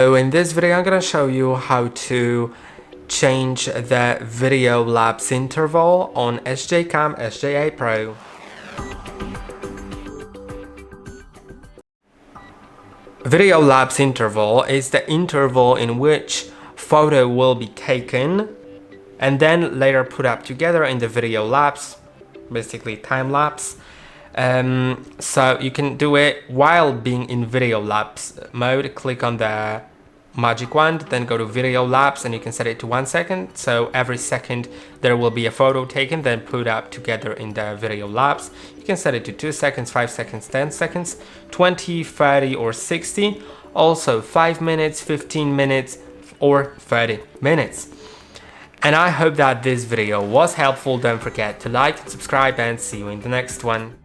So in this video I'm gonna show you how to change the video lapse interval on SJCAM SJ8 PRO. Video lapse interval is the interval in which photo will be taken and then later put up together in the video lapse, basically time lapse. So you can do it while being in video lapse mode. Click on the magic wand, then go to video lapse, and you can set it to 1 second. So every second there will be a photo taken, then put up together in the video lapse. You can set it to 2 seconds, 5 seconds, 10 seconds, 20, 30 or 60. Also 5 minutes, 15 minutes or 30 minutes. And I hope that this video was helpful. Don't forget to like and subscribe, and see you in the next one.